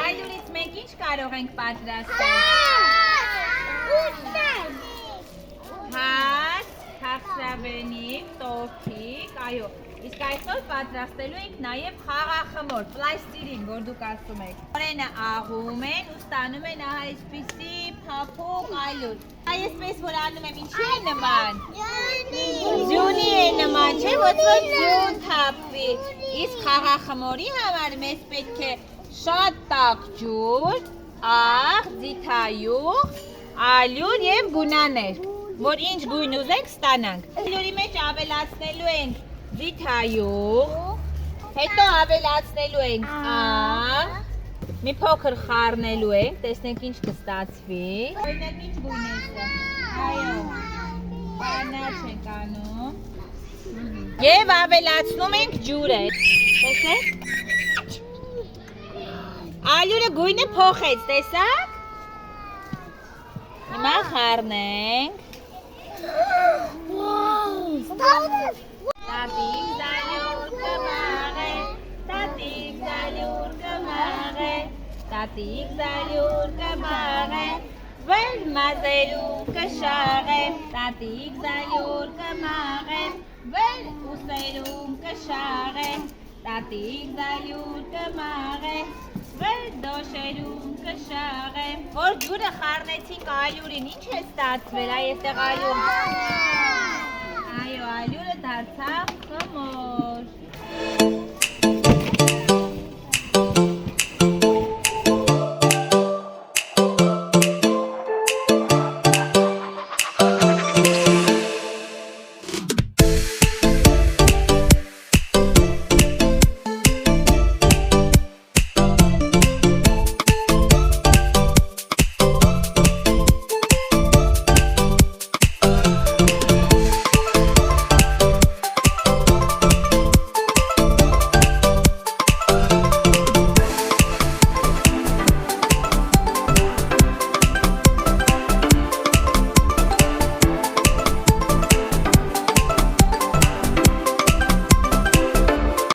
Այլուրից մենք ինչ կարող ենք պատրաստել։ Հաց, քաղցրավենիք, տորթիկ, այո։ Իսկ այսօր պատրաստելու ենք նաև խաղախմոր, պլաստիրին, որ դուք ասում եք։ Օրենը աղում են ու ստանում են ահա այսպիսի փափուկ այլուր։ Այսպես որ անում եմ ինչի է նման։ Ձյունի է նման, չէ՞ ոչ որ ձյուն թափվի։ Իսկ խաղախմորի համար մեզ պետք է շատ տաք ջուր, աղ, ձիթայուղ, ալյուր եւ գունաներ, որ ինչ գույն ուզենք ստանանք։ Ալյուրի մեջ ավելացնելու ենք ձիթայուղ, հետո ավելացնելու ենք աղ, մի փոքր խառնելու ենք, տեսնենք ինչ կստացվի։ Օրինակ ինչ գույն է սա։ Այո։ Կանաչ ենք անում։ Եվ ավելացնում ենք ջուրը։ Տեսեք։ Ալյուրը գույնը փոխեց, տեսա՞ք։ Հիմա խառնենք։ Տատիկ զալյուր կմաղե, տատիկ զալյուր կմաղե, տատիկ զալյուր կմաղե, վեր մազերում կշաղե, տատիկ զալյուր կմաղե, վեր ուսերում կշաղե, տատիկ զալյուր կմաղե, վեր դոշերում կշաղե։ Որ ջուրը խառնեցինք ալյուրին, ինչ է ստացվել, այստեղ ալյուր։ Այո, ալյուրը դարձավ խմոր։